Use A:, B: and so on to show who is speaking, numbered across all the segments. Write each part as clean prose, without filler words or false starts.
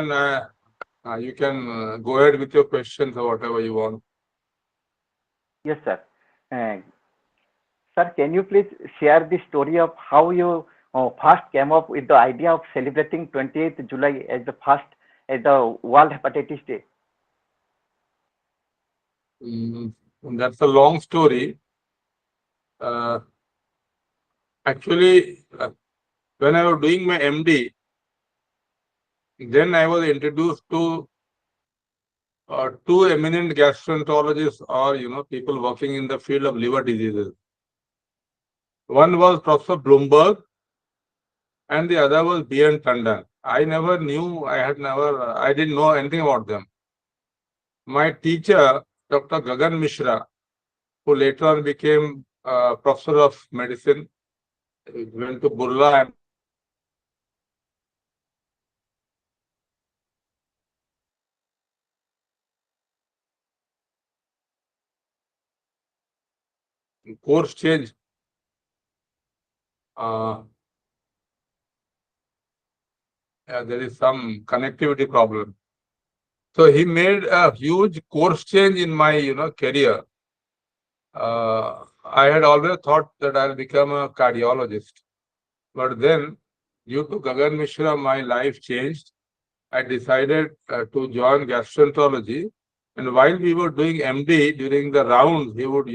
A: And you can go ahead with your questions or whatever you want.
B: Yes, sir. Uh, Sir, can you please share the story of how you first came up with the idea of celebrating 28th July as the first as the World Hepatitis Day?
A: Mm, that's a long story. Uh, Actually, when I was doing my MD, then I was introduced to two eminent gastroenterologists or people working in the field of liver diseases. One was Professor Blumberg and the other was B.N. Tandon. I never knew, I didn't know anything about them. My teacher, Dr. Gagan Mishra, who later on became professor of medicine, went to Burla and course change. Uh, there is some connectivity problem. So he made a huge course change in my career. I had always thought that I'll become a cardiologist, but then due to Gagan Mishra, my life changed. I decided to join gastroenterology, and while we were doing MD during the rounds, he would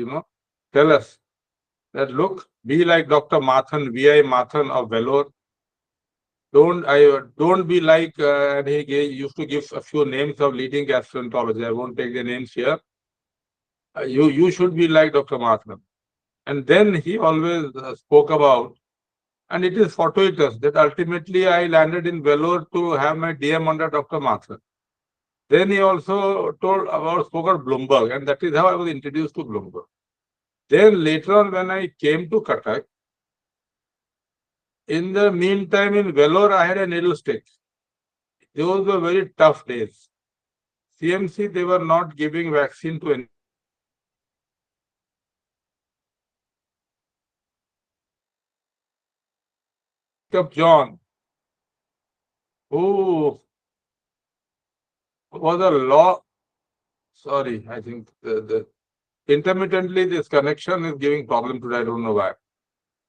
A: tell us that look, be like Dr. Mathan, VI Mathan of Vellore. Don't be like, and used to give a few names of leading gastroenterology. I won't take the names here. You should be like Dr. Mathan. And then he always spoke about, and it is fortuitous that ultimately I landed in Vellore to have my DM under Dr. Mathan. Then he also spoke of Blumberg, and that is how I was introduced to Blumberg. Then later on, when I came to Cuttack, in the meantime in Vellore, I had a needle stick. Those were very tough days. CMC, they were not giving vaccine to any of John, who was a law. Sorry, I think the intermittently this connection is giving problem today. I don't know why.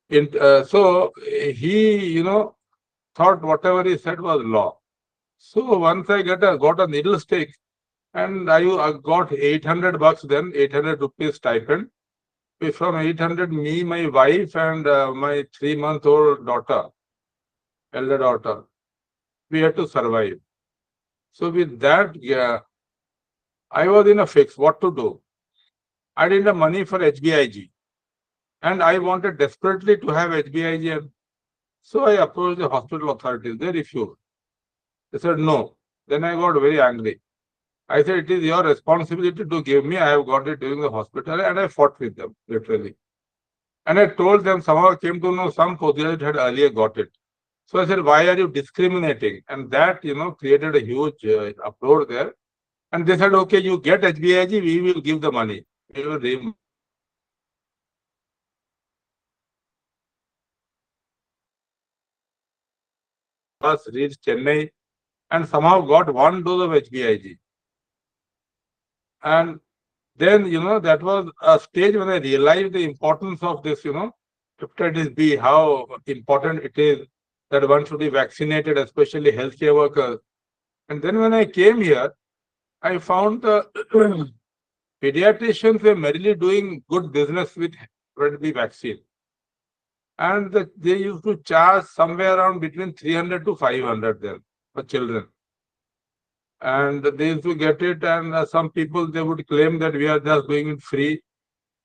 A: So he, thought whatever he said was law. So once I got a needle stick, and I got 800 bucks then, 800 rupees stipend. From 800, me, my wife, and my 3-month-old daughter, elder daughter, we had to survive. So with that, I was in a fix what to do. I didn't have money for HBIG, and I wanted desperately to have HBIG. And so I approached the hospital authorities. They refused. They said no. Then I got very angry. I said, it is your responsibility to give me. I have got it during the hospital, and I fought with them, literally. And I told them, somehow I came to know some postgraduate had earlier got it. So I said, why are you discriminating? And that, created a huge uproar there. And they said, okay, you get HBIG, we will give the money. We will reach Chennai and somehow got one dose of HBIG. And then, that was a stage when I realized the importance of this, hepatitis B, how important it is that one should be vaccinated, especially healthcare workers. And then when I came here, I found pediatricians were merely doing good business with hepatitis B vaccine. And they used to charge somewhere around between 300 to 500 then for children. And they used to get it, and some people, they would claim that we are just doing it free.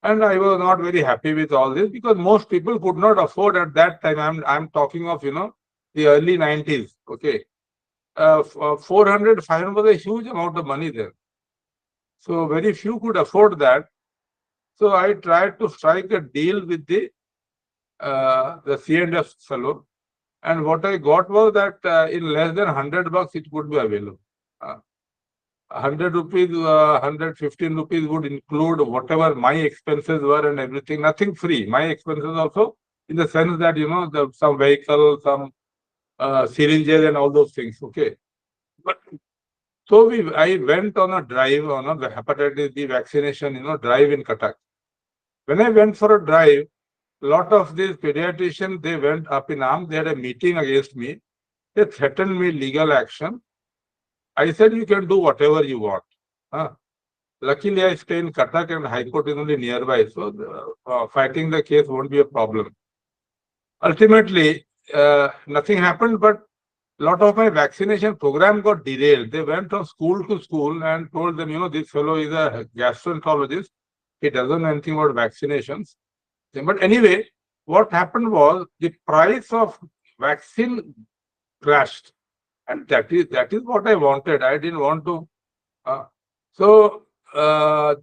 A: And I was not very happy with all this because most people could not afford at that time. I'm talking of, the early 90s. Okay. 400, 500 was a huge amount of money there. So very few could afford that. So I tried to strike a deal with the C&F fellow. And what I got was that in less than 100 bucks, it could be available. 100 rupees, 115 rupees would include whatever my expenses were and everything, nothing free. My expenses also, in the sense that, some vehicle, some syringes and all those things. Okay. But so I went on a drive on a hepatitis B vaccination, drive in Cuttack. When I went for a drive, lot of these pediatricians, they went up in arms. They had a meeting against me. They threatened me legal action. I said, you can do whatever you want. Huh? Luckily, I stay in Cuttack and High Court is only nearby. So fighting the case won't be a problem. Ultimately, nothing happened, but a lot of my vaccination program got derailed. They went from school to school and told them, this fellow is a gastroenterologist. He doesn't know anything about vaccinations. But anyway, what happened was the price of vaccine crashed. And that is what I wanted. I didn't want to.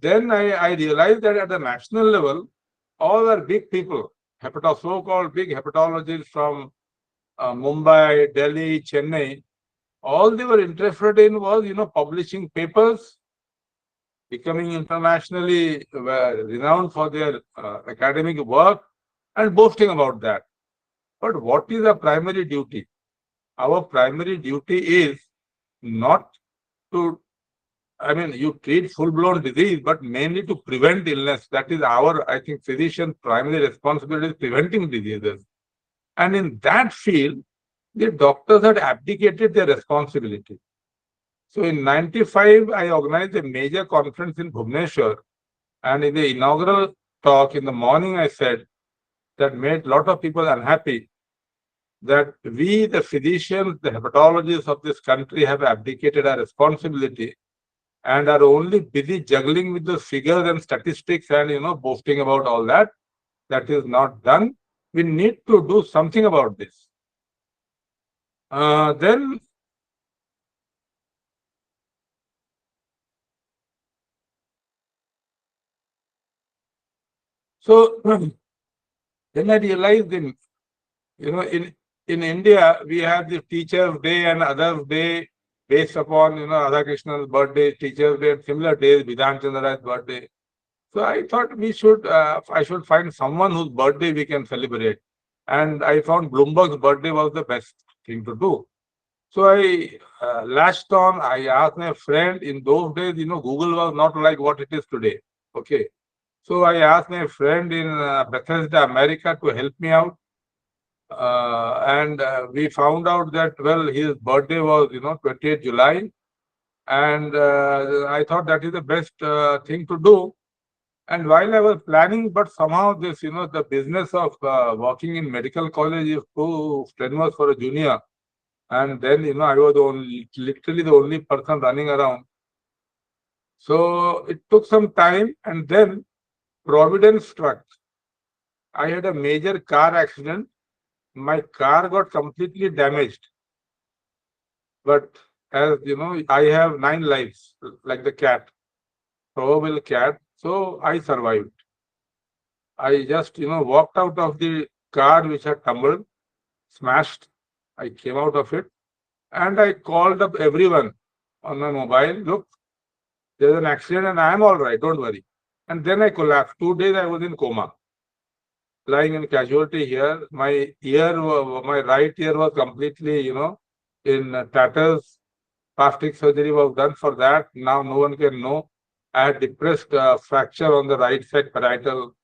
A: Then I realized that at the national level, all are big people, so-called big hepatologists from Mumbai, Delhi, Chennai. All they were interested in was, publishing papers, becoming internationally renowned for their academic work, and boasting about that. But what is our primary duty? Our primary duty is not to, you treat full-blown disease, but mainly to prevent illness. That is our, I think, physician primary responsibility is preventing diseases. And in that field, the doctors had abdicated their responsibility. So in 95, I organized a major conference in Bhubaneswar. And in the inaugural talk in the morning, I said that made a lot of people unhappy that we, the physicians, the hepatologists of this country have abdicated our responsibility and are only busy juggling with the figures and statistics and, boasting about all that. That is not done. We need to do something about this. Then I realized in India, we have the Teachers' Day and Others' Day based upon, Radha Krishna's birthday, Teachers' Day, and similar days, Vidhan Chandra's birthday. So I thought I should find someone whose birthday we can celebrate. And I found Bloomberg's birthday was the best thing to do. So I latched on, I asked my friend, in those days, Google was not like what it is today. Okay. So I asked my friend in Bethesda, America to help me out. And we found out that, well, his birthday was, 28th July. And I thought that is the best thing to do. And while I was planning, but somehow this, the business of working in medical college is too strenuous for a junior. And then, I was literally the only person running around. So it took some time and then Providence struck. I had a major car accident. My car got completely damaged. But as you know, I have 9 lives, like the cat, proverbial cat. So I survived. I just, walked out of the car which had tumbled, smashed. I came out of it and I called up everyone on my mobile. Look, there's an accident and I am all right. Don't worry. And then I collapsed. 2 days I was in coma, lying in casualty here. My right ear was completely, in tatters. Plastic surgery was done for that. Now no one can know. I had depressed fracture on the right side parietal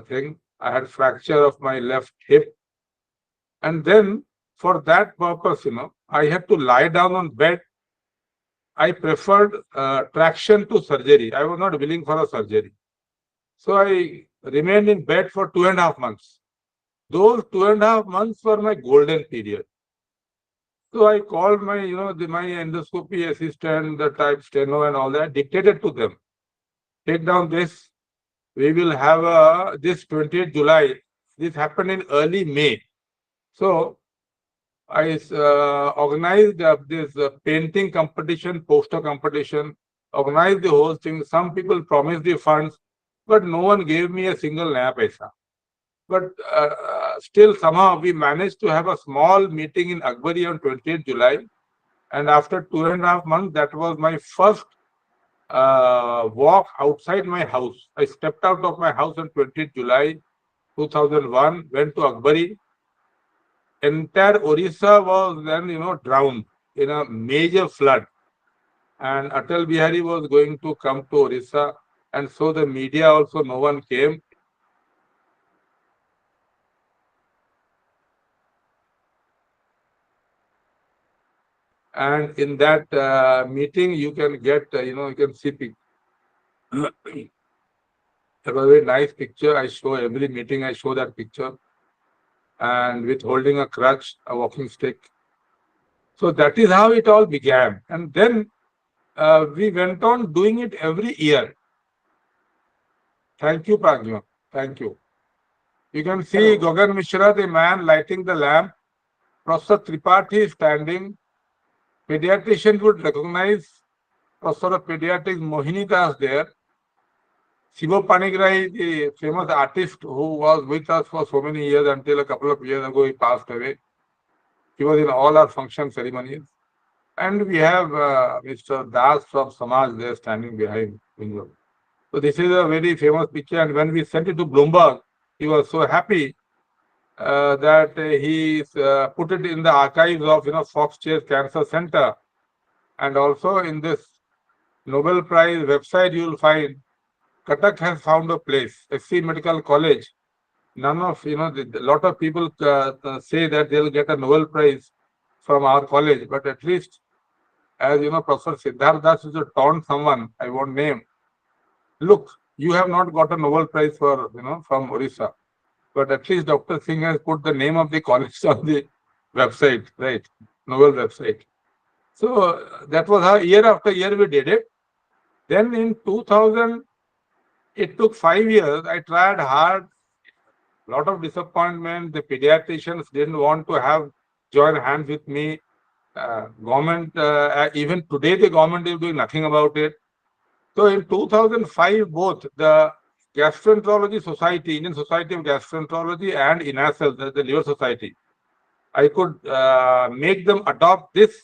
A: thing. I had fracture of my left hip. And then for that purpose, I had to lie down on bed. I preferred traction to surgery. I was not willing for a surgery. So I remained in bed for 2.5 months. Those 2.5 months were my golden period. So I called my, my endoscopy assistant, the type steno and all that, dictated to them. Take down this. We will have this 20th July. This happened in early May. So I organized this painting competition, poster competition, organized the whole thing. Some people promised the funds, but no one gave me a single naya paisa. But still somehow we managed to have a small meeting in Akbari on 20th July. And after 2.5 months, that was my first walk outside my house. I stepped out of my house on 20th July 2001, went to Akbari. Entire Odisha was then, drowned in a major flood, and Atal Bihari was going to come to Odisha, and so the media also, no one came. And in that meeting, you can get, you can see a very nice picture. I show every meeting, I show that picture, and with holding a crutch, a walking stick. So that is how it all began. And then we went on doing it every year. Thank you, Pragya. Thank you. You can see Gagan Mishra, the man lighting the lamp. Professor Tripathi is standing. Pediatrician would recognize Professor of Pediatrics Mohini Das there. Shiva Panigrahi, the famous artist who was with us for so many years until a couple of years ago he passed away. He was in all our function ceremonies. And we have Mr. Das from Samaj there standing behind. So this is a very famous picture. And when we sent it to Blumberg, he was so happy that he put it in the archives of Fox Chase Cancer Center. And also in this Nobel Prize website, you will find Cuttack has found a place, SC Medical College. None of, a lot of people say that they'll get a Nobel Prize from our college, but at least, as Professor Siddharth Das is to taunt someone, I won't name. Look, you have not got a Nobel Prize for, from Odisha, but at least Dr. Singh has put the name of the college on the website, right? Nobel website. So that was how year after year we did it. Then in 2000, it took 5 years. I tried hard. Lot of disappointment. The pediatricians didn't want to join hands with me. Government, even today, the government is doing nothing about it. So in 2005, both the Gastroenterology Society, Indian Society of Gastroenterology, and INASL, the Liver Society, I could make them adopt this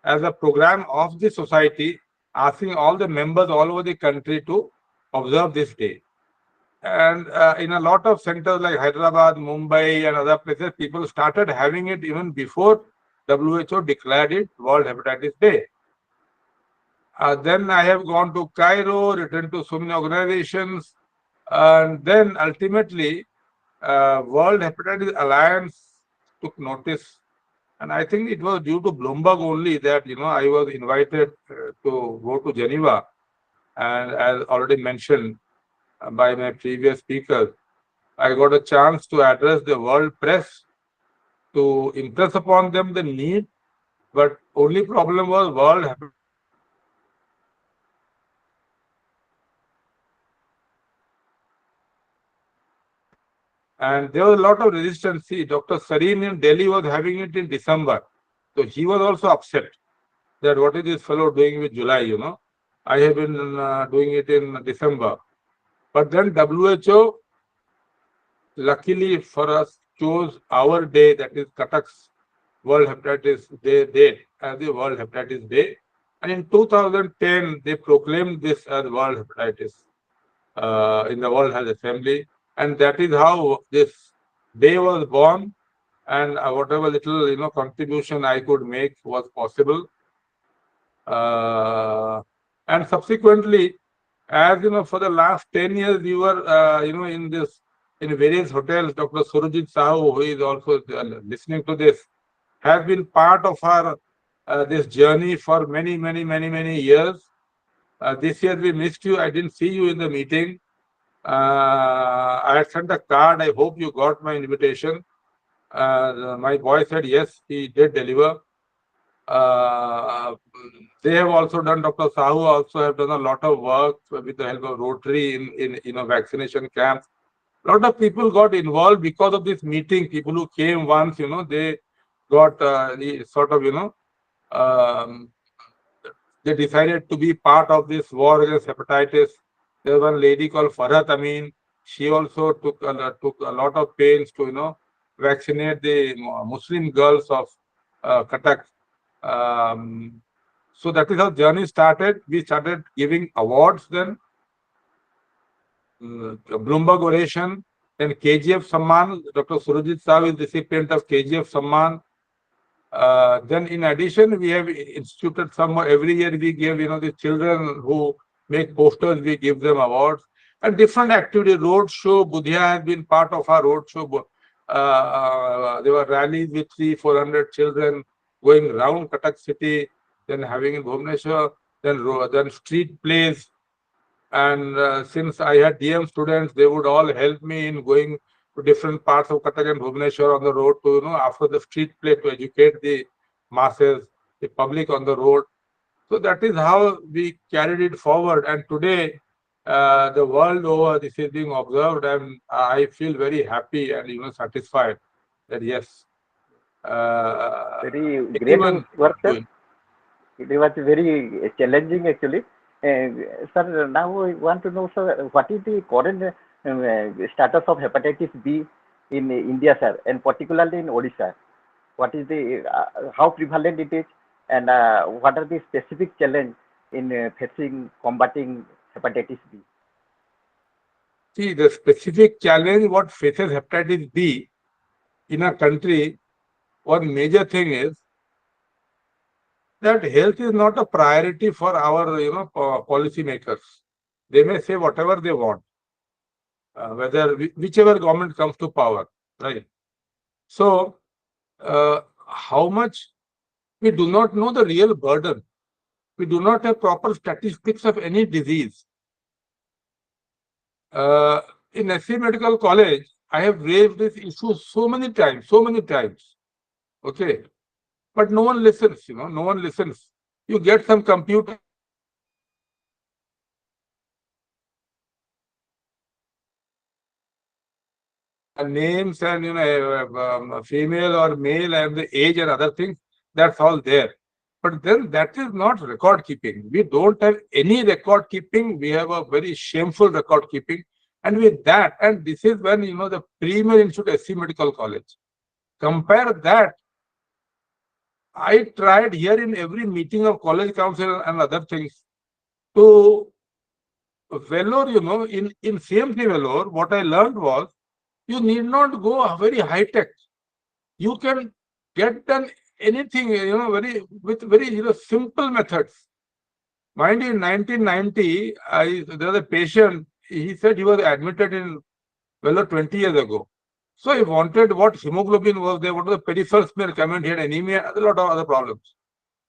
A: as a program of the society, asking all the members all over the country to observe this day. And in a lot of centers like Hyderabad, Mumbai, and other places, people started having it even before WHO declared it World Hepatitis Day. Then I have gone to Cairo, returned to so many organizations, and then ultimately World Hepatitis Alliance took notice. And I think it was due to Bloomberg only that, I was invited to go to Geneva. And as already mentioned by my previous speakers, I got a chance to address the world press to impress upon them the need. But only problem was World Hepatitis. And there was a lot of resistance. See, Dr. Sareen in Delhi was having it in December. So he was also upset that what is this fellow doing with July, I have been doing it in December. But then WHO, luckily for us, chose our day, that is Cuttack's World Hepatitis Day date as the World Hepatitis Day. And in 2010, they proclaimed this as World Hepatitis in the World Health Assembly. And that is how this day was born. And whatever little, contribution I could make was possible. And subsequently, as for the last 10 years, we were, in various hotels. Dr. Surajit Sahu, who is also listening to this, has been part of our this journey for many, many, many, many years. This year we missed you. I didn't see you in the meeting. I had sent a card. I hope you got my invitation. My boy said yes, he did deliver. They have also done, Dr. Sahu also have done a lot of work with the help of Rotary in vaccination camps. A lot of people got involved because of this meeting. People who came once, they got sort of, they decided to be part of this war against hepatitis. There was one lady called Farhat Amin. She also took a lot of pains to, vaccinate the Muslim girls of Cuttack. So that is how journey started. We started giving awards then. Bloomberg Oration, then KGF Samman. Dr. Surajit Sahu is recipient of KGF Samman. Then in addition, we have instituted some more. Every year we give, the children who make posters, we give them awards. And different activity, road show, Budhia has been part of our road show. There were rallies with 300-400 children going around Cuttack city, then having in Bhubaneswar, then street plays. And since I had DM students, they would all help me in going to different parts of Cuttack and Bhubaneswar on the road to, after the street play to educate the masses, the public on the road. So that is how we carried it forward. And today, the world over, this is being observed, and I feel very happy and satisfied that yes,
B: Very great
A: anyone
B: work, sir.
A: doing.
B: It was very challenging actually. Sir, now I want to know, sir, what is the current status of hepatitis B in India, sir, and particularly in Odisha? What is the how prevalent it is, and what are the specific challenge in facing combating hepatitis B?
A: See, the specific challenge what faces hepatitis B in a country, one major thing is that health is not a priority for our policy makers. They may say whatever they want, whichever government comes to power, right? So, how much we do not know the real burden. We do not have proper statistics of any disease. In SC Medical College, I have raised this issue so many times. Okay, but no one listens. No one listens. You get some computer names and female or male and the age and other things. That's all there. But then that is not record keeping. We don't have any record keeping. We have a very shameful record keeping. And with that, and this is when the premier institute SC Medical College. Compare that. I tried here in every meeting of college council and other things to Vellore, in CMC Vellore, what I learned was you need not go very high tech. You can get done anything, with very simple methods. Mind you, in 1990, there was a patient, he said he was admitted in Vellore 20 years ago. So he wanted what hemoglobin was there, what was the peripheral smear comment, he had anemia, a lot of other problems.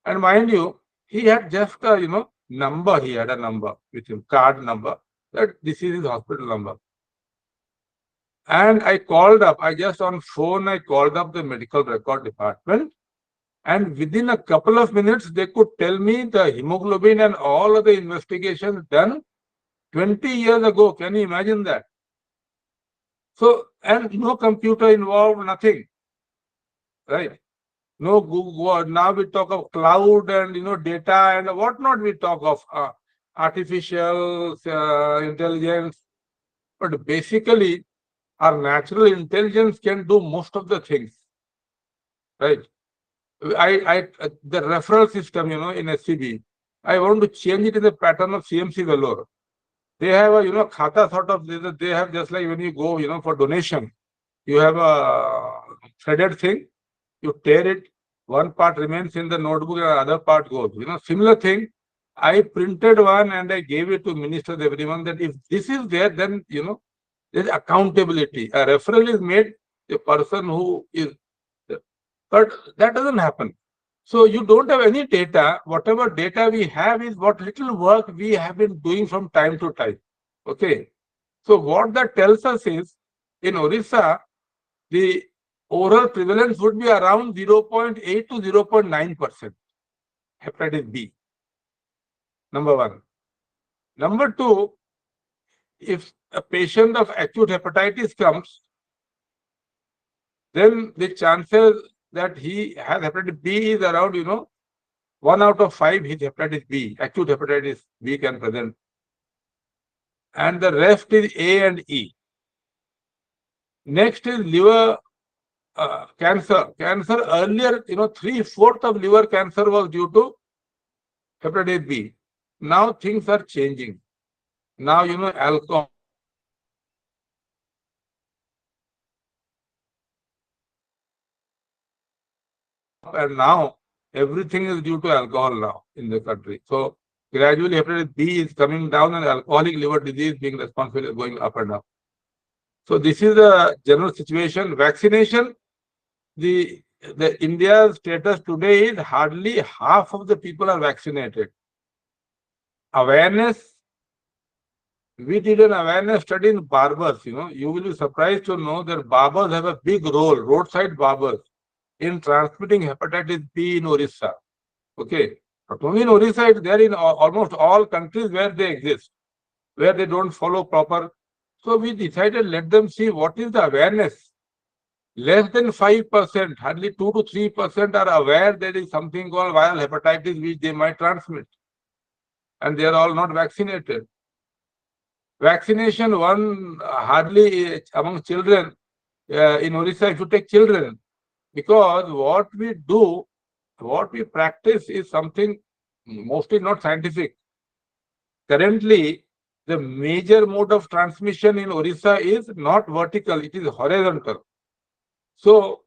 A: And mind you, he had just a, number, he had a number with him, card number, that this is his hospital number. And I called up, I called up the medical record department. And within a couple of minutes, they could tell me the hemoglobin and all of the investigations done 20 years ago. Can you imagine that? So, and no computer involved, nothing, right? No Google. Now we talk of cloud and data and whatnot. We talk of artificial intelligence, but basically, our natural intelligence can do most of the things, right? The referral system, in SCB, I want to change it in the pattern of CMC Vellore. They have a, khata sort of, they have just like when you go, for donation, you have a threaded thing, you tear it, one part remains in the notebook and other part goes. Similar thing, I printed one and I gave it to ministers, everyone, that if this is there, then, there's accountability. A referral is made, the person who is, but that doesn't happen. So you don't have any data. Whatever data we have is what little work we have been doing from time to time. Okay. So what that tells us is, in Odisha, the overall prevalence would be around 0.8 to 0.9% hepatitis B. Number one. Number two, if a patient of acute hepatitis comes, then the chances that he has hepatitis B is around, 1 out of 5 is hepatitis B, acute hepatitis B can present. And the rest is A and E. Next is liver cancer. Cancer earlier, 3/4 of liver cancer was due to hepatitis B. Now things are changing. Now, alcohol. and now everything is due to alcohol now in the country. So gradually hepatitis B is coming down and alcoholic liver disease being responsible going up and up. So this is the general situation. Vaccination, the India's status today is hardly half of the people are vaccinated. Awareness, we did an awareness study in barbers. You will be surprised to know that barbers have a big role, roadside barbers, in transmitting hepatitis B in Odisha. Okay. Not only in Odisha, it's there in almost all countries where they exist, where they don't follow proper. So we decided, let them see what is the awareness. Less than 5%, hardly 2 to 3% are aware there is something called viral hepatitis which they might transmit. And they are all not vaccinated. Vaccination, hardly among children, in Odisha, if you take children, because what we practice is something mostly not scientific. Currently, the major mode of transmission in Odisha is not vertical, it is horizontal. So,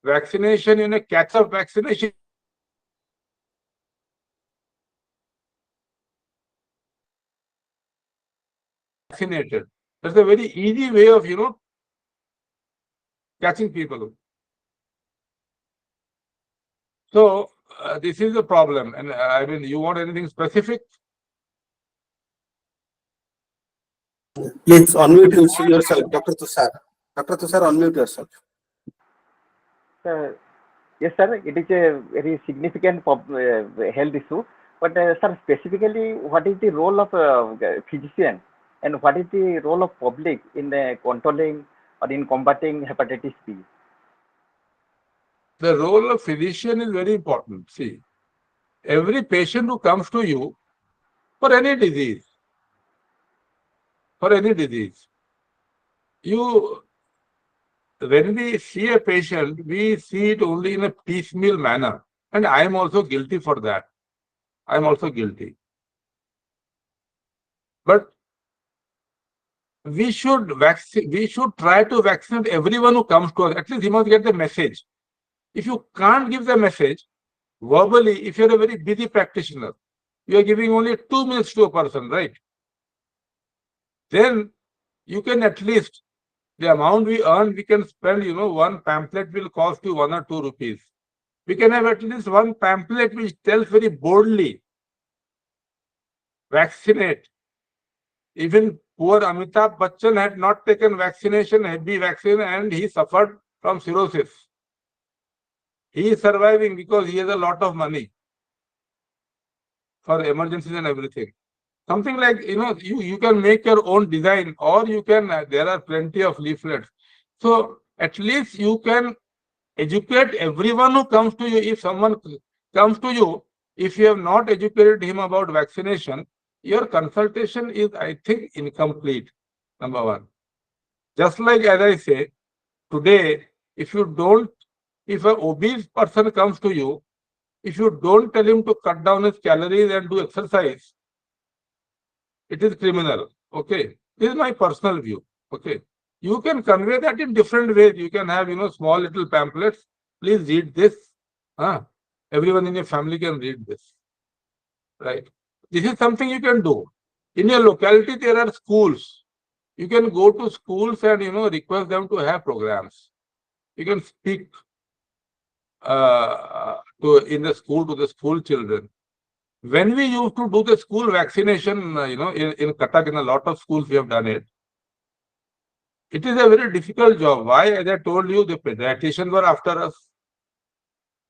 A: vaccination in a catch-up vaccination vaccinated. That's a very easy way of, catching people. So, this is the problem. And I mean, you want anything specific?
C: Please unmute yourself, Dr. Tushar. Dr. Tushar, unmute yourself.
B: Yes, sir. It is a very significant health issue. But, sir, specifically, what is the role of physician and what is the role of public in controlling or in combating hepatitis B?
A: The role of physician is very important. See, every patient who comes to you for any disease, when we see a patient, we see it only in a piecemeal manner. And I am also guilty for that. I am also guilty. But we should try to vaccinate everyone who comes to us. At least he must get the message. If you can't give the message verbally, if you're a very busy practitioner, you are giving only 2 minutes to a person, right? Then you can at least, the amount we earn, we can spend, one pamphlet will cost you 1 or 2 rupees. We can have at least one pamphlet which tells very boldly, vaccinate. Even poor Amitabh Bachchan had not taken vaccination, Hep B vaccine, and he suffered from cirrhosis. He is surviving because he has a lot of money for emergencies and everything. Something like, you can make your own design, or you can, there are plenty of leaflets. So at least you can educate everyone who comes to you. If someone comes to you, if you have not educated him about vaccination, your consultation is, I think, incomplete, number one. Just like as I say, today, if an obese person comes to you, if you don't tell him to cut down his calories and do exercise, it is criminal. Okay. This is my personal view. Okay. You can convey that in different ways. You can have, small little pamphlets. Please read this. Everyone in your family can read this. Right. This is something you can do. In your locality, there are schools. You can go to schools and, request them to have programs. You can speak in the school to the school children. When we used to do the school vaccination, in Cuttack, in a lot of schools we have done it. It is a very difficult job. Why? As I told you, the pediatricians were after us.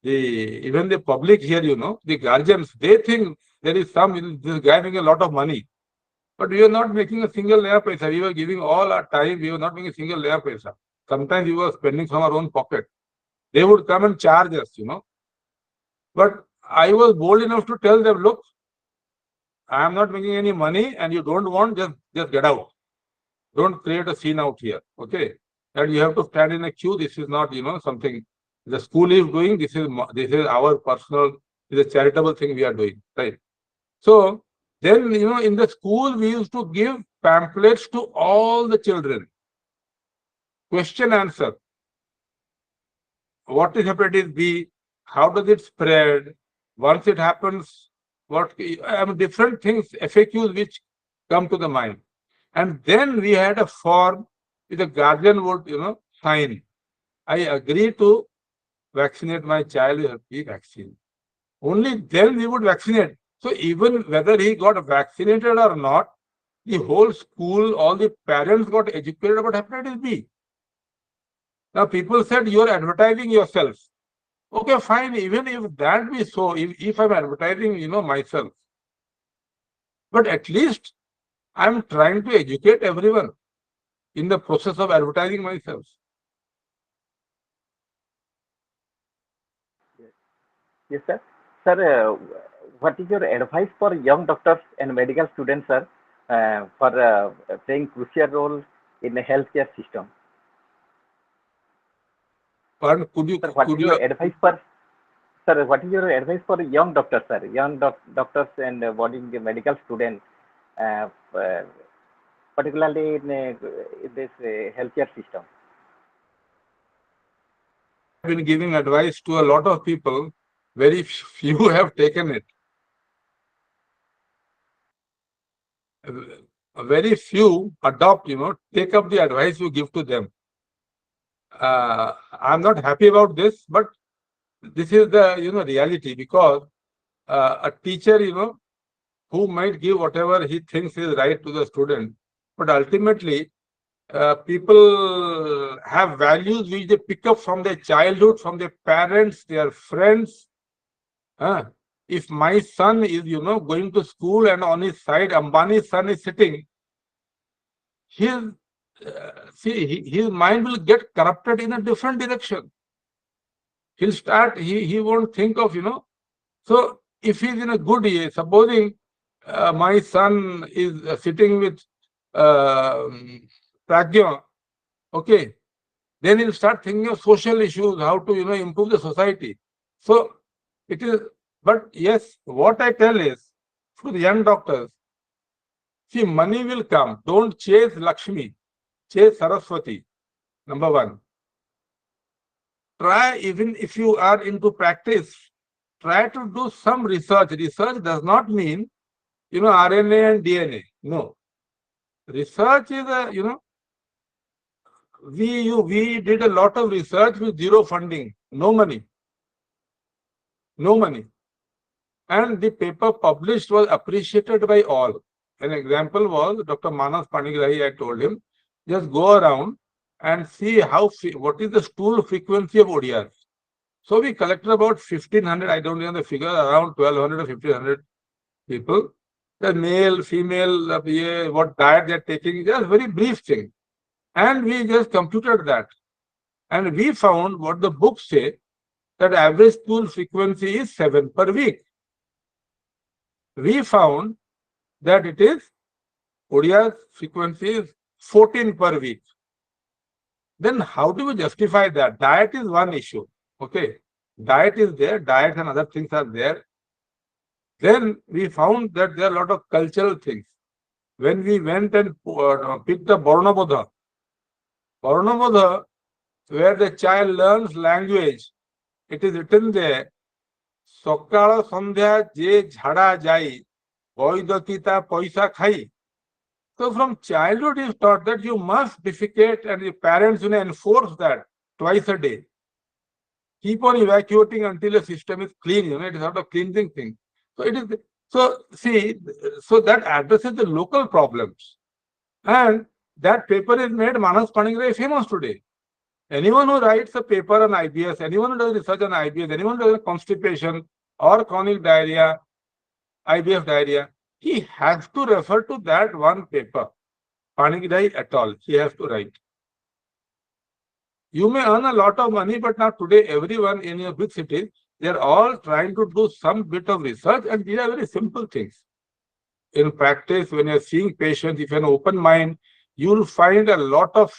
A: Even the public here, the guardians, they think there is this guy making a lot of money. But we were not making a single layer paisa. We were giving all our time. We were not making a single layer paisa. Sometimes we were spending from our own pocket. They would come and charge us, But I was bold enough to tell them, look, I am not making any money and you don't want, just get out. Don't create a scene out here. Okay. And you have to stand in a queue. This is not, something the school is doing. This is our personal, this is a charitable thing we are doing. Right. So then, in the school, we used to give pamphlets to all the children. Question answer. What is hepatitis B? how does it spread? Once it happens, what different things, FAQs which come to the mind. And then we had a form which the guardian would, sign. I agree to vaccinate my child with the vaccine. Only then we would vaccinate. So even whether he got vaccinated or not, the whole school, all the parents got educated about hepatitis B. Now people said, you are advertising yourself. Okay, fine, even if that be so, if I'm advertising, myself. But at least I'm trying to educate everyone in the process of advertising myself.
B: Yes, sir. Sir, what is your advice for young doctors and medical students, sir, for playing crucial role in the healthcare system?
A: Pardon, could
B: Sir, what is
A: you
B: your advice for sir? What is your advice for young doctors, sir? Young doctors and budding medical students, uh, uh, particularly in this healthcare system.
A: I've been giving advice to a lot of people. Very few have taken it. Very few adopt, take up the advice you give to them. I'm not happy about this, but this is the, reality, because a teacher, who might give whatever he thinks is right to the student, but ultimately people have values which they pick up from their childhood, from their parents, their friends. If my son is, going to school and on his side Ambani's son is sitting, his his mind will get corrupted in a different direction. He'll start, he won't think of, So if he's in a good year, supposing my son is sitting with Pragya, okay, then he'll start thinking of social issues, how to, improve the society. So it is, but yes, what I tell is, for the young doctors, see, money will come. Don't chase Lakshmi, chase Saraswati, number one. Try, even if you are into practice, try to do some research. Research does not mean, RNA and DNA. No. Research is we did a lot of research with zero funding, no money. No money. And the paper published was appreciated by all. An example was Dr. Manas Panigrahi. I told him, just go around and see what is the stool frequency of ODRs. So we collected about 1,500, I don't know the figure, around 1,200 or 1,500 people. The male, female, what diet they're taking, just very brief thing. And we just computed that. And we found what the books say, that average stool frequency is 7 per week. We found that it is, ODR frequency is 14 per week. Then how do we justify that? Diet is one issue. Okay. Diet is there, diet and other things are there. Then we found that there are a lot of cultural things. When we went and picked the Bornabodha, where the child learns language, it is written there, Sokala Sandhya Je Jhada Jai, Boidakita Poisa Khai. So from childhood is taught that you must defecate, and the parents enforce that twice a day. Keep on evacuating until the system is clean, it is not a cleansing thing. So it is, so that addresses the local problems. And that paper is made Manas Panigrahi famous today. Anyone who writes a paper on IBS, anyone who does research on IBS, anyone who does constipation or chronic diarrhea, IBS diarrhea, he has to refer to that one paper, Panigrahi et al. He has to write. You may earn a lot of money, but now today everyone in your big cities, they're all trying to do some bit of research, and these are very simple things. In practice, when you're seeing patients, if you have an open mind, you'll find a lot of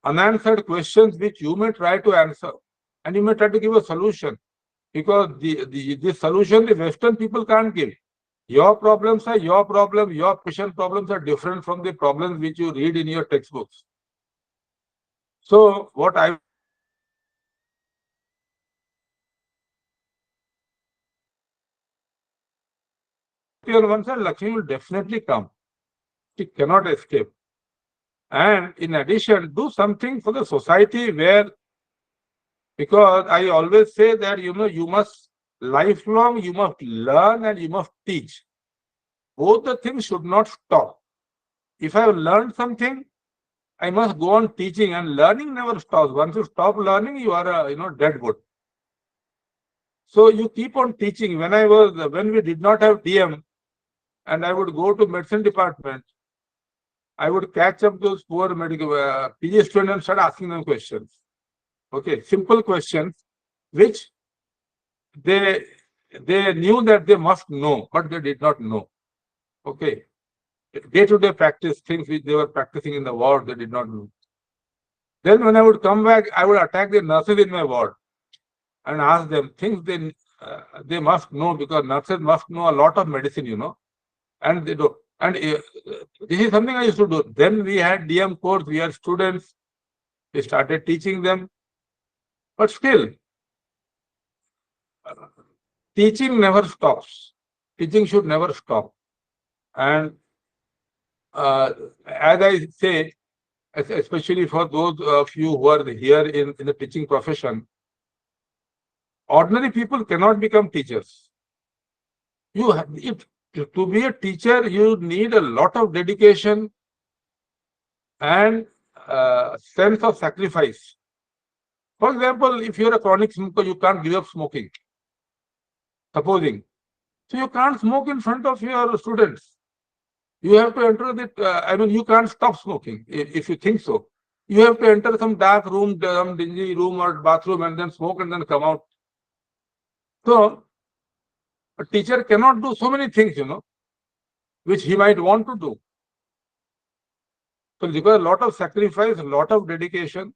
A: unanswered questions which you may try to answer, and you may try to give a solution, because the solution the Western people can't give. Your problems are your problem, your patient problems are different from the problems which you read in your textbooks. So what I happy on one side, Lakshmi will definitely come. She cannot escape. And in addition, do something for the society where, because I always say that, you must lifelong, you must learn and you must teach. Both the things should not stop. If I have learned something, I must go on teaching, and learning never stops. Once you stop learning, you are a dead wood. So you keep on teaching. When we did not have DM, and I would go to medicine department, I would catch up those poor medical PG students and start asking them questions. Okay, simple questions, which they knew that they must know, but they did not know. Okay, day-to-day practice things which they were practicing in the ward, they did not know. Then when I would come back, I would attack the nurses in my ward and ask them things they must know, because nurses must know a lot of medicine, and they do. And this is something I used to do. Then we had DM course, we had students, we started teaching them. But still, teaching never stops. Teaching should never stop. And as I say, especially for those of you who are here in the teaching profession, ordinary people cannot become teachers. To be a teacher, you need a lot of dedication and sense of sacrifice. For example, if you're a chronic smoker, you can't give up smoking. Supposing. So you can't smoke in front of your students. You have to enter you can't stop smoking if you think so. You have to enter some dark room, some dingy room or bathroom, and then smoke and then come out. So a teacher cannot do so many things, which he might want to do. So there was a lot of sacrifice, a lot of dedication.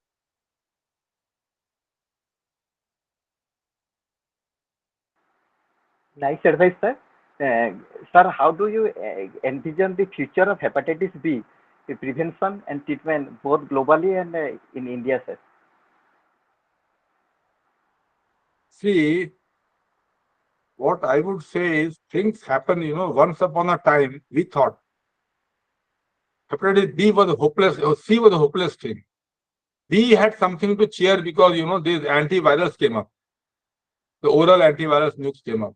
B: Nice advice, sir. Sir, how do you envision the future of hepatitis B prevention and treatment both globally and in India, sir?
A: See, what I would say is things happen, once upon a time, we thought hepatitis B was hopeless, or C was a hopeless thing. B had something to cheer because, these antivirals came up. The oral antivirus nukes came up.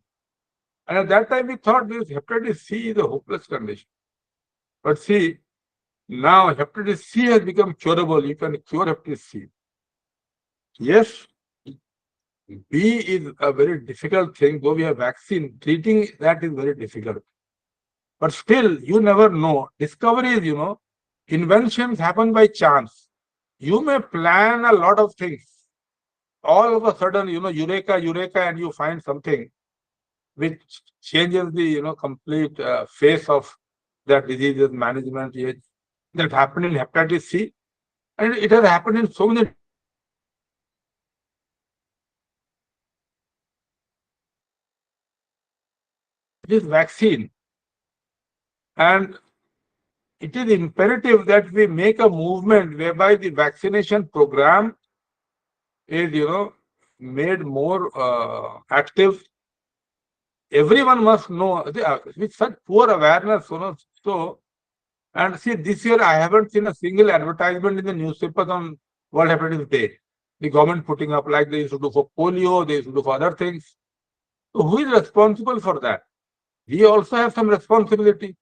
A: And at that time, we thought this hepatitis C is a hopeless condition. But see, now hepatitis C has become curable. You can cure hepatitis C. Yes, B is a very difficult thing, though we have vaccine. Treating that is very difficult. But still, you never know. Discoveries, inventions happen by chance. You may plan a lot of things. All of a sudden, eureka, and you find something which changes the, complete face of that disease's management. That happened in hepatitis C, and it has happened in so many. This vaccine, and it is imperative that we make a movement whereby the vaccination program is, made more active. Everyone must know with such poor awareness, so. And see, this year I haven't seen a single advertisement in the newspapers on World Hepatitis Day. The government putting up like they used to do for polio, they used to do for other things. So who is responsible for that? We also have some responsibility.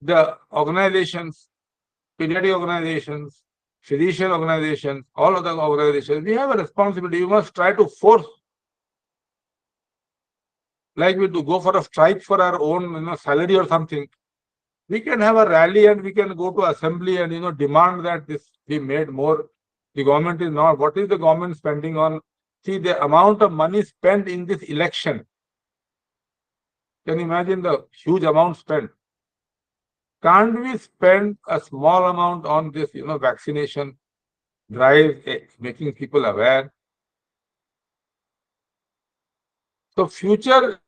A: The organizations, pediatric organizations, physician organizations, all other organizations, we have a responsibility. We must try to force, like we do, go for a strike for our own salary or something. We can have a rally and we can go to assembly and demand that this be made more. The government is not. What is the government spending on? See, the amount of money spent in this election. Can you imagine the huge amount spent? Can't we spend a small amount on this, vaccination drive, making people aware? So future.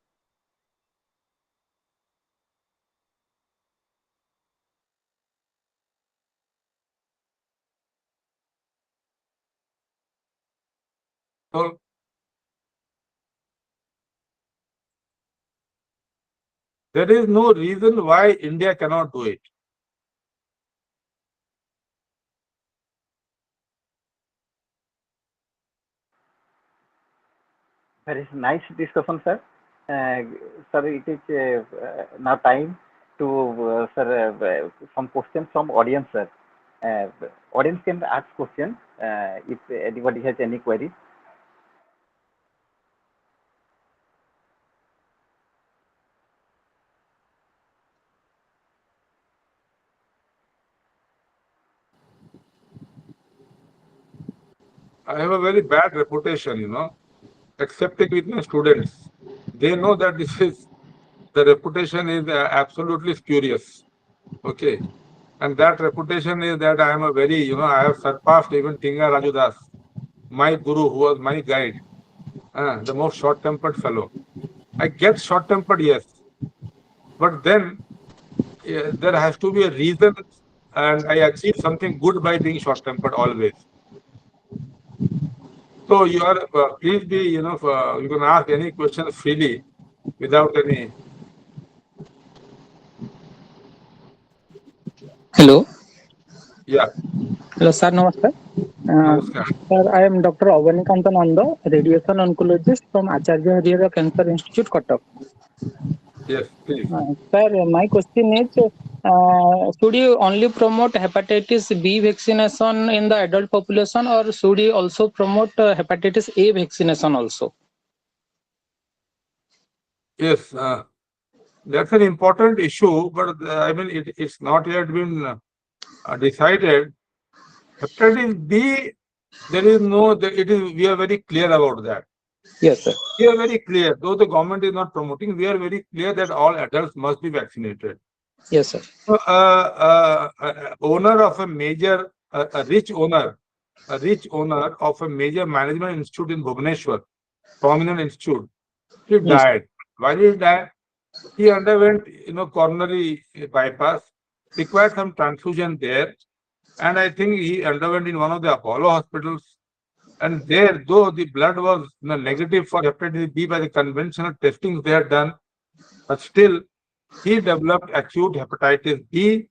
A: So There is no reason why India cannot do it.
B: Very nice discussion, sir. Sir, it is now time to sir some questions from audience, sir. Audience can ask questions if anybody has any queries.
A: I have a very bad reputation, accepting with my students. They know that the reputation is absolutely spurious. Okay. And that reputation is that I am a very, I have surpassed even Tinga Raju Das, my guru, who was my guide, the most short-tempered fellow. I get short-tempered, yes. But then there has to be a reason, and I achieve something good by being short-tempered always. So you are, please be, you can ask any question freely without any.
D: Hello.
A: Yeah.
D: Hello, sir. Namaskar.
A: Namaskar.
D: Sir, I am Dr. Avanikanta Nanda, radiation oncologist from Acharya Harira Cancer Institute, Cuttack.
A: Yes, please.
D: Sir, my question is, should you only promote hepatitis B vaccination in the adult population, or should you also promote hepatitis A vaccination also?
A: Yes, that's an important issue, but I mean, it's not yet been decided. Hepatitis B, there is no, it is, we are very clear about that.
D: Yes, sir.
A: We are very clear, though the government is not promoting, we are very clear that all adults must be vaccinated.
D: Yes, sir.
A: So, owner of a major, a rich owner of a major management institute in Bhubaneswar, prominent institute, he died. Why did he die? He underwent, coronary bypass, required some transfusion there, and I think he underwent in one of the Apollo hospitals. And there, though the blood was negative for hepatitis B by the conventional testings they had done, but still he developed acute hepatitis B,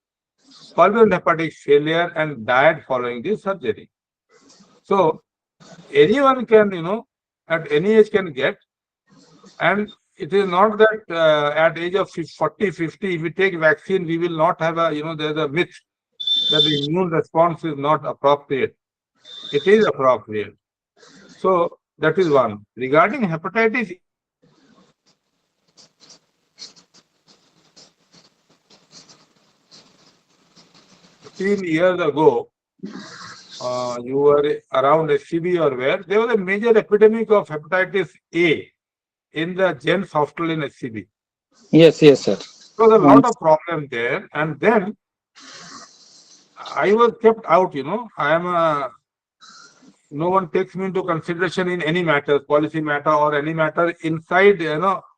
A: pulmonary hepatic failure, and died following this surgery. So anyone can, at any age can get, and it is not that at age of 40, 50, if we take vaccine, we will not have there's a myth that the immune response is not appropriate. It is appropriate. So that is one. Regarding hepatitis, 15 years ago, you were around SCB or where, there was a major epidemic of hepatitis A in the Gens hospital in SCB.
D: Yes, yes, sir.
A: There was a lot of problem there, and then I was kept out, I am no one takes me into consideration in any matter, policy matter or any matter inside,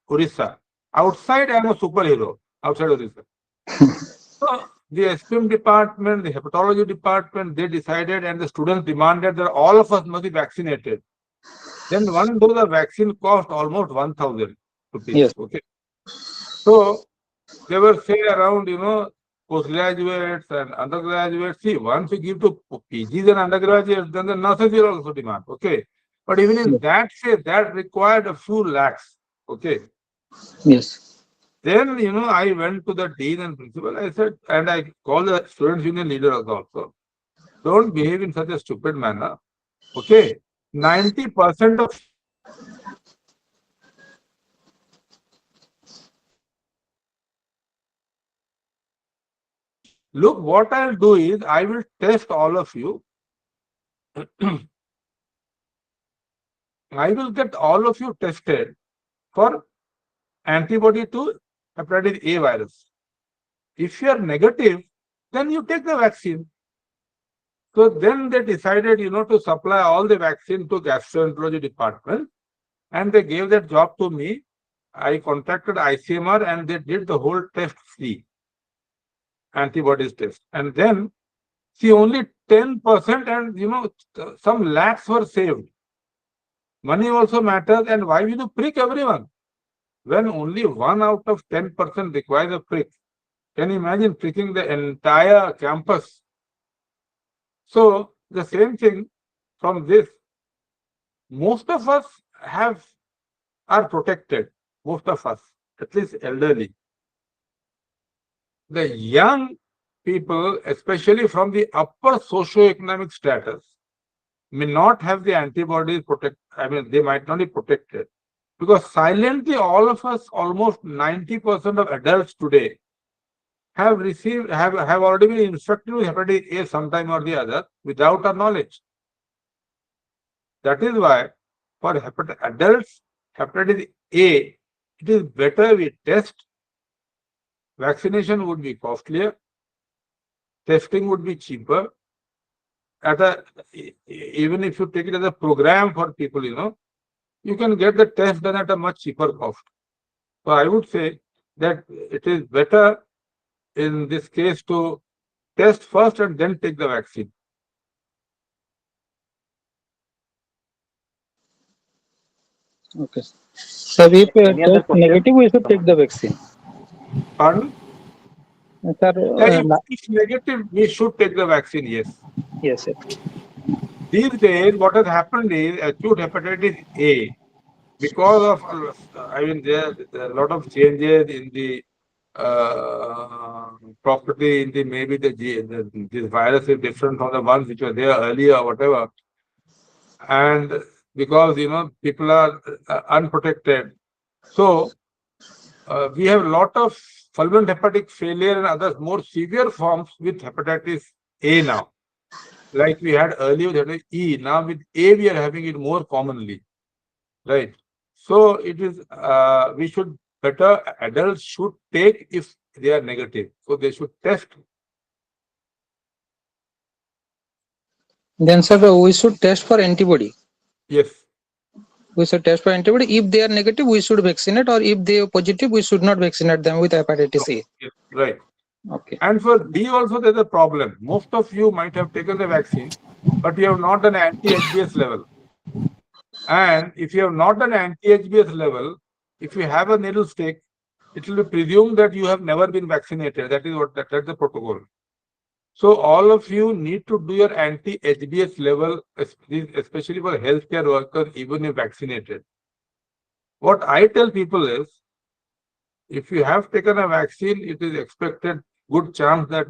A: Odisha. Outside, I am a superhero, outside Odisha. So the SPM department, the hepatology department, they decided and the students demanded that all of us must be vaccinated. Then one dose of vaccine cost almost 1,000 rupees.
D: Yes.
A: Okay. So they were say around, postgraduates and undergraduates. See, once you give to PGs and undergraduates, then the nurses will also demand. Okay. But even in that case, that required a few lakhs. Okay.
D: Yes.
A: Then, I went to the dean and principal. I said, and I called the students' union leader also. Don't behave in such a stupid manner. Okay. 90% of look, what I'll do is I will test all of you. I will get all of you tested for antibody to hepatitis A virus. If you are negative, then you take the vaccine. So then they decided, to supply all the vaccine to gastroenterology department, and they gave that job to me. I contacted ICMR and they did the whole test free, antibodies test. And then, see, only 10% and, some lakhs were saved. Money also matters, and why will you prick everyone? when only 1 out of 10% requires a prick. Can you imagine pricking the entire campus? So the same thing from this, most of us are protected, most of us, at least elderly. The young people, especially from the upper socio-economic status, may not have the antibodies they might not be protected. Because silently, all of us, almost 90% of adults today, have already been infected with hepatitis A sometime or the other without our knowledge. That is why for adults, hepatitis A, it is better we test. Vaccination would be costlier. Testing would be cheaper. Even if you take it as a program for people, you can get the test done at a much cheaper cost. So I would say that it is better in this case to test first and then take the vaccine.
D: Okay. So if
B: Any other
D: test
B: question?
D: negative, we should take the vaccine.
A: Pardon?
D: Sir,
A: If negative, we should take the vaccine, yes.
D: yes, sir.
A: These days, what has happened is acute hepatitis A, because of, there are a lot of changes in the property, in the maybe this virus is different from the ones which were there earlier or whatever. And because, people are unprotected. So, we have a lot of fulminant hepatic failure and other more severe forms with hepatitis A now. Like we had earlier with hepatitis E, now with A we are having it more commonly, right? So it is, adults should take if they are negative. So they should test.
D: Then, sir, we should test for antibody.
A: Yes.
D: We should test for antibody. If they are negative, we should vaccinate, or if they are positive, we should not vaccinate them with hepatitis A.
A: Yes, right.
D: Okay.
A: And for B also there's a problem. Most of you might have taken the vaccine, but you have not done anti-HBs level. And if you have not done anti-HBs level, if you have a needle stick, it will be presumed that you have never been vaccinated. That's the protocol. So all of you need to do your anti-HBs level, especially for healthcare workers, even if vaccinated. What I tell people is, if you have taken a vaccine, it is expected good chance that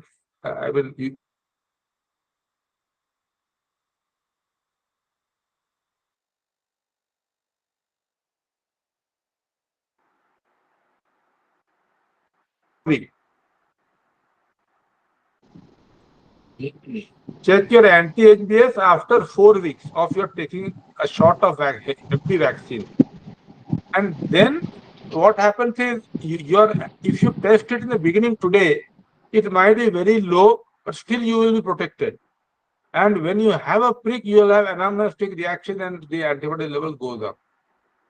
A: check your anti-HBs after 4 weeks of your taking a shot of Hep B vaccine. And then what happens is, if you test it in the beginning today, it might be very low, but still you will be protected. And when you have a prick, you will have anamnestic reaction and the antibody level goes up.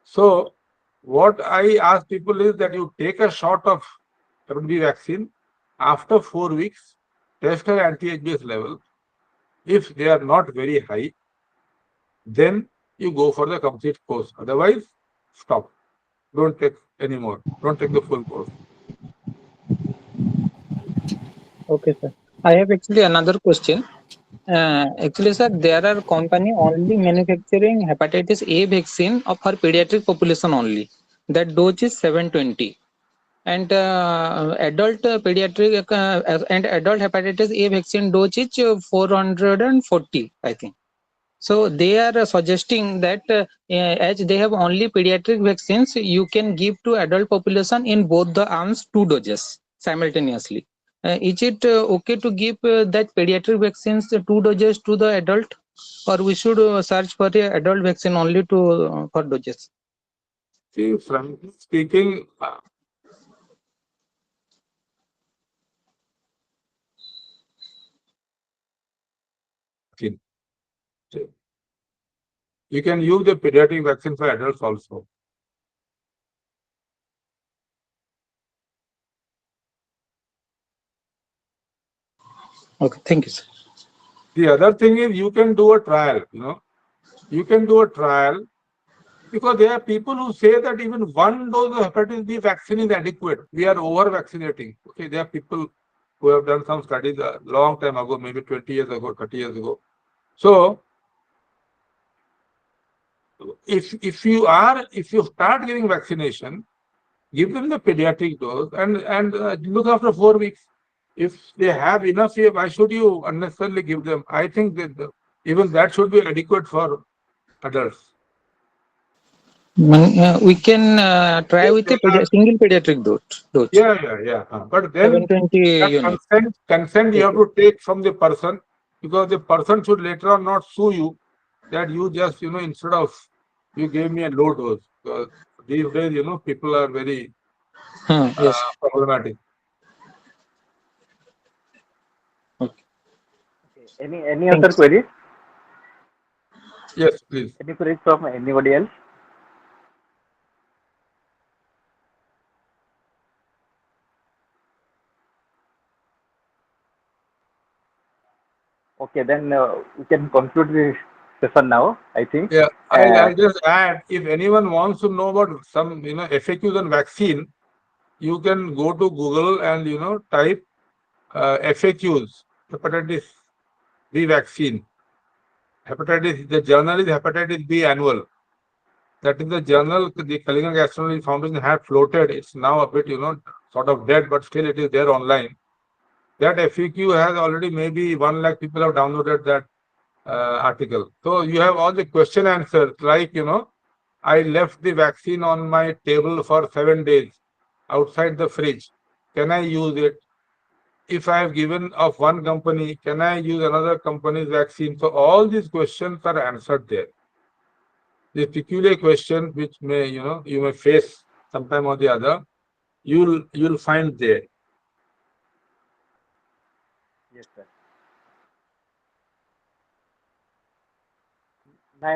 A: So what I ask people is that you take a shot of Hep B vaccine after 4 weeks, test your anti-HBs level. If they are not very high, then you go for the complete course. Otherwise, stop. Don't take any more. Don't take the full course.
D: Okay, sir. I have actually another question. Actually, sir, there are company only manufacturing hepatitis A vaccine for pediatric population only. That dose is 720. And adult pediatric and adult hepatitis A vaccine dose is 440, I think. So they are suggesting that as they have only pediatric vaccines, you can give to adult population in both the arms 2 doses simultaneously. Is it okay to give that pediatric vaccines 2 doses to the adult, or we should search for the adult vaccine only to for doses?
A: See, frankly speaking, you can use the pediatric vaccine for adults also.
D: Okay, thank you, sir.
A: The other thing is you can do a trial, You can do a trial because there are people who say that even one dose of hepatitis B vaccine is adequate. We are over vaccinating. Okay, there are people who have done some studies a long time ago, maybe 20 years ago, 30 years ago. So if you start giving vaccination, give them the pediatric dose and look after 4 weeks. If they have enough, why should you unnecessarily give them? I think that even that should be adequate for adults.
D: We can try with a single pediatric dose.
A: Yeah. But then
D: 720
A: that
D: units.
A: consent you have to take from the person, because the person should later on not sue you that you just, instead of you gave me a low dose. Because these days, people are very
D: Yes.
A: problematic.
B: Any other queries?
A: Yes, please.
B: Any queries from anybody else? Okay, then we can conclude this session now, I think.
A: Yeah, I'll just add, if anyone wants to know about some, FAQs on vaccine, you can go to Google and, type FAQs, hepatitis B vaccine. The journal is Hepatitis B Annual. That is the journal the Kallinga Gastroenterology Foundation had floated. It's now a bit, sort of dead, but still it is there online. That FAQ has already maybe 1 lakh people have downloaded that article. So you have all the question answers, like, I left the vaccine on my table for 7 days outside the fridge. Can I use it? If I have given of one company, can I use another company's vaccine? So all these questions are answered there. The peculiar question which may, you may face sometime or the other, you'll find there.
B: Yes, sir.